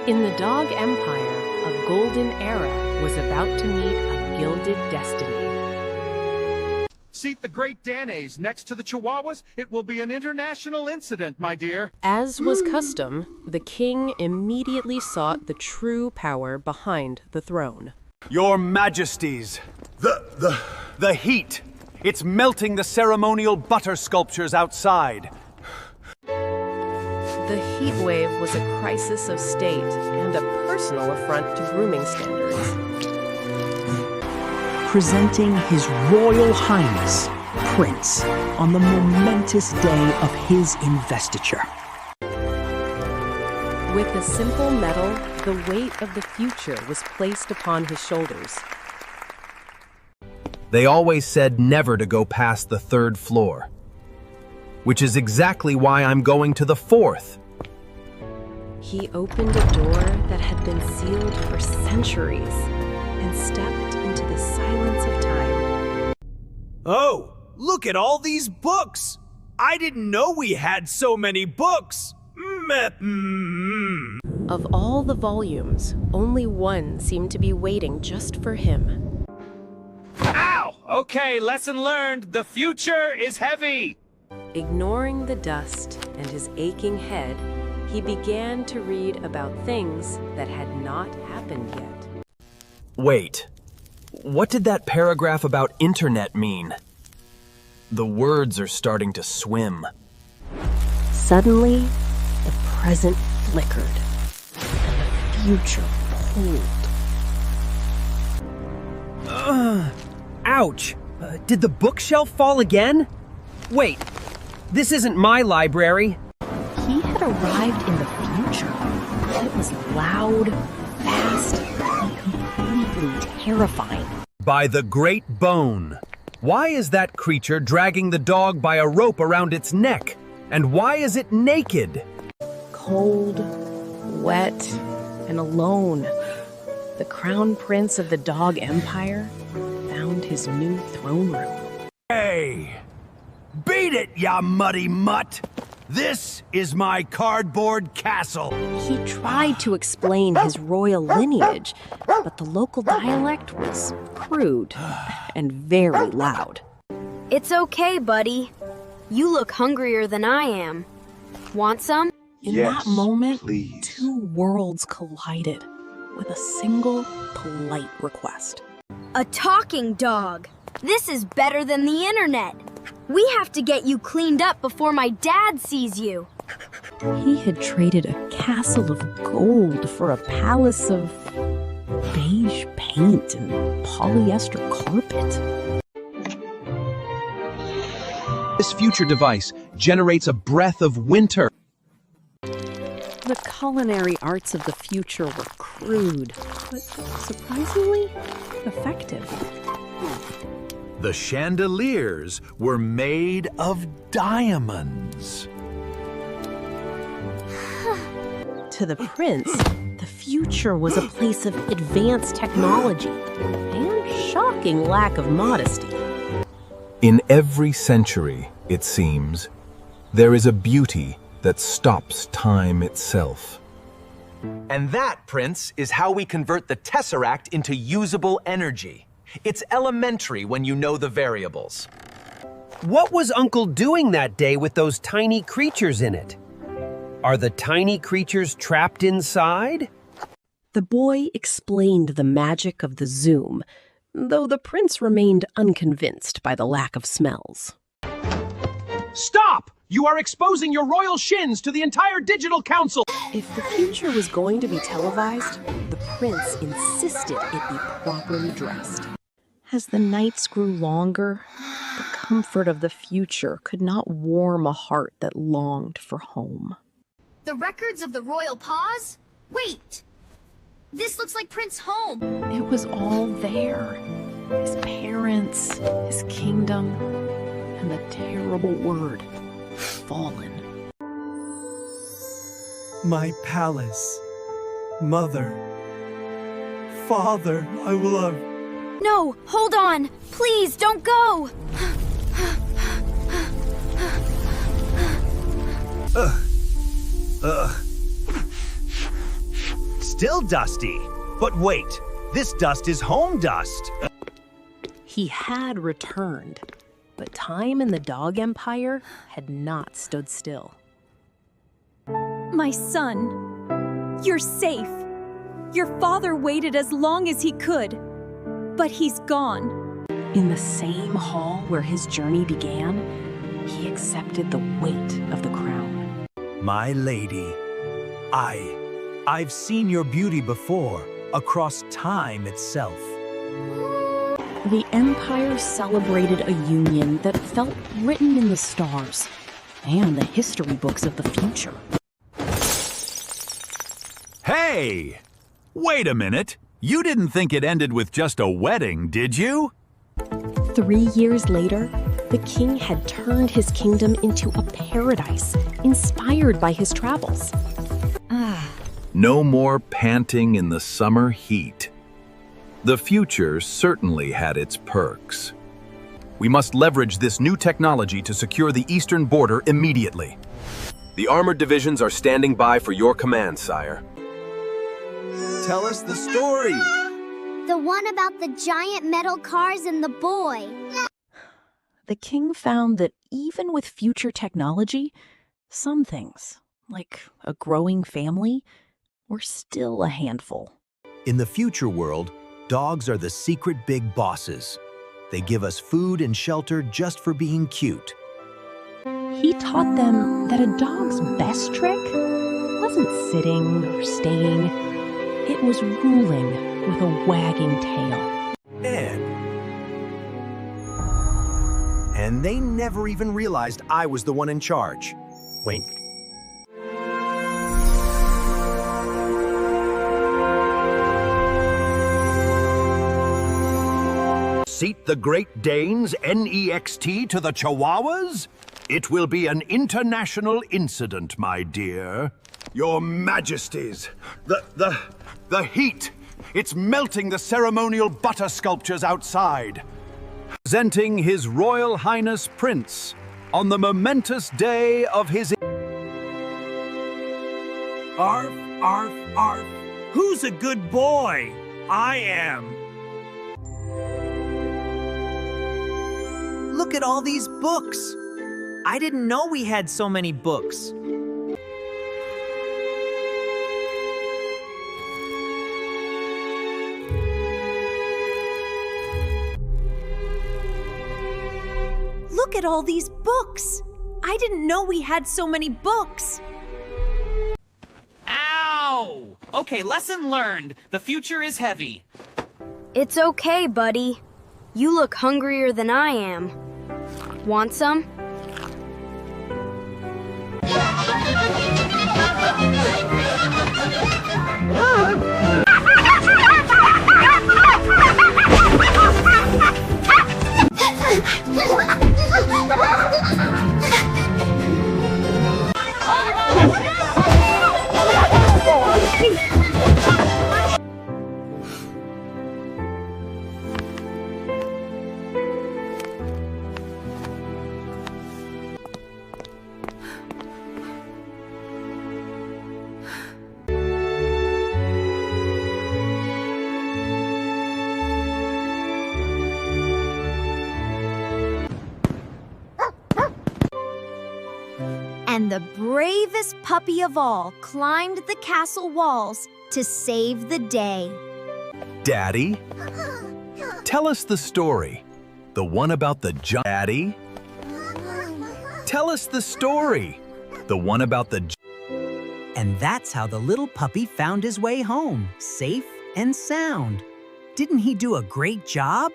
In the Dog Empire, a golden era was about to meet a gilded destiny. Seat the Great Danaes next to the Chihuahuas. It will be an international incident, my dear. As was custom, the king immediately sought the true power behind the throne. Your Majesties, the heat. It's melting the ceremonial butter sculptures outside. The heat wave was a crisis of state and a personal affront to grooming standards. Presenting His Royal Highness, Prince, on the momentous day of his investiture. With a simple medal, the weight of the future was placed upon his shoulders. They always said never to go past the 3rd floor, which is exactly why I'm going to the 4th. He opened a door that had been sealed for centuries and stepped into the silence of time. Oh, look at all these books! I didn't know we had so many books! Of all the volumes, only one seemed to be waiting just for him. Ow! Okay, lesson learned. The future is heavy. Ignoring the dust and his aching head, he began to read about things that had not happened yet. Wait, what did that paragraph about internet mean? The words are starting to swim. Suddenly, the present flickered, and the future pulled. Ouch! Did the bookshelf fall again? Wait, this isn't my library. He had arrived in the future. It was loud, fast, and completely terrifying. By the Great Bone. Why is that creature dragging the dog by a rope around its neck? And why is it naked? Cold, wet, and alone, the crown prince of the Dog Empire found his new throne room. Hey! Beat it, ya muddy mutt! This is my cardboard castle! He tried to explain his royal lineage, but the local dialect was crude and very loud. It's okay, buddy. You look hungrier than I am. Want some? In that moment, two worlds collided with a single polite request. A talking dog. This is better than the internet. We have to get you cleaned up before my dad sees you. He had traded a castle of gold for a palace of beige paint and polyester carpet. This future device generates a breath of winter. The culinary arts of the future were crude, but surprisingly effective. The chandeliers were made of diamonds. To the prince, the future was a place of advanced technology and shocking lack of modesty. In every century, it seems, there is a beauty that stops time itself. And that, Prince, is how we convert the Tesseract into usable energy. It's elementary when you know the variables. What was Uncle doing that day with those tiny creatures in it? Are the tiny creatures trapped inside? The boy explained the magic of the zoom, though the prince remained unconvinced by the lack of smells. Stop! You are exposing your royal shins to the entire digital council! If the future was going to be televised, the prince insisted it be properly dressed. As the nights grew longer, the comfort of the future could not warm a heart that longed for home. The records of the Royal Paws? Wait! This looks like Prince's home! It was all there. His parents, his kingdom, and the terrible word, fallen. My palace. Mother. Father, I love. No, hold on. Please, don't go. still dusty. But wait, this dust is home dust. He had returned, but time in the dog empire had not stood still. My son, you're safe. Your father waited as long as he could, but he's gone. In the same hall where his journey began, he accepted the weight of the crown. My lady, I've seen your beauty before, across time itself. The Empire celebrated a union that felt written in the stars and the history books of the future. Hey! Wait a minute. You didn't think it ended with just a wedding, did you? 3 years later, the king had turned his kingdom into a paradise inspired by his travels. No more panting in the summer heat. The future certainly had its perks. We must leverage this new technology to secure the eastern border immediately. The armored divisions are standing by for your command, sire. Tell us the story. The one about the giant metal cars and the boy. The king found that even with future technology, some things, like a growing family, were still a handful. In the future world, dogs are the secret big bosses. They give us food and shelter just for being cute. He taught them that a dog's best trick wasn't sitting or staying. It was ruling with a wagging tail. And they never even realized I was the one in charge. Wait. Seat the Great Danes, NEXT, to the Chihuahuas? It will be an international incident, my dear. Your Majesties, the heat. It's melting the ceremonial butter sculptures outside. Presenting His Royal Highness Prince on the momentous day of his... Arf, arf, arf. Who's a good boy? I am. Look at all these books. I didn't know we had so many books. Look at all these books. I didn't know we had so many books. Ow! Okay, lesson learned. The future is heavy. It's okay, buddy. You look hungrier than I am. Want some? And the bravest puppy of all climbed the castle walls to save the day. Daddy? Tell us the story. The one about the Daddy? Tell us the story. The one about the... And that's how the little puppy found his way home, safe and sound. Didn't he do a great job?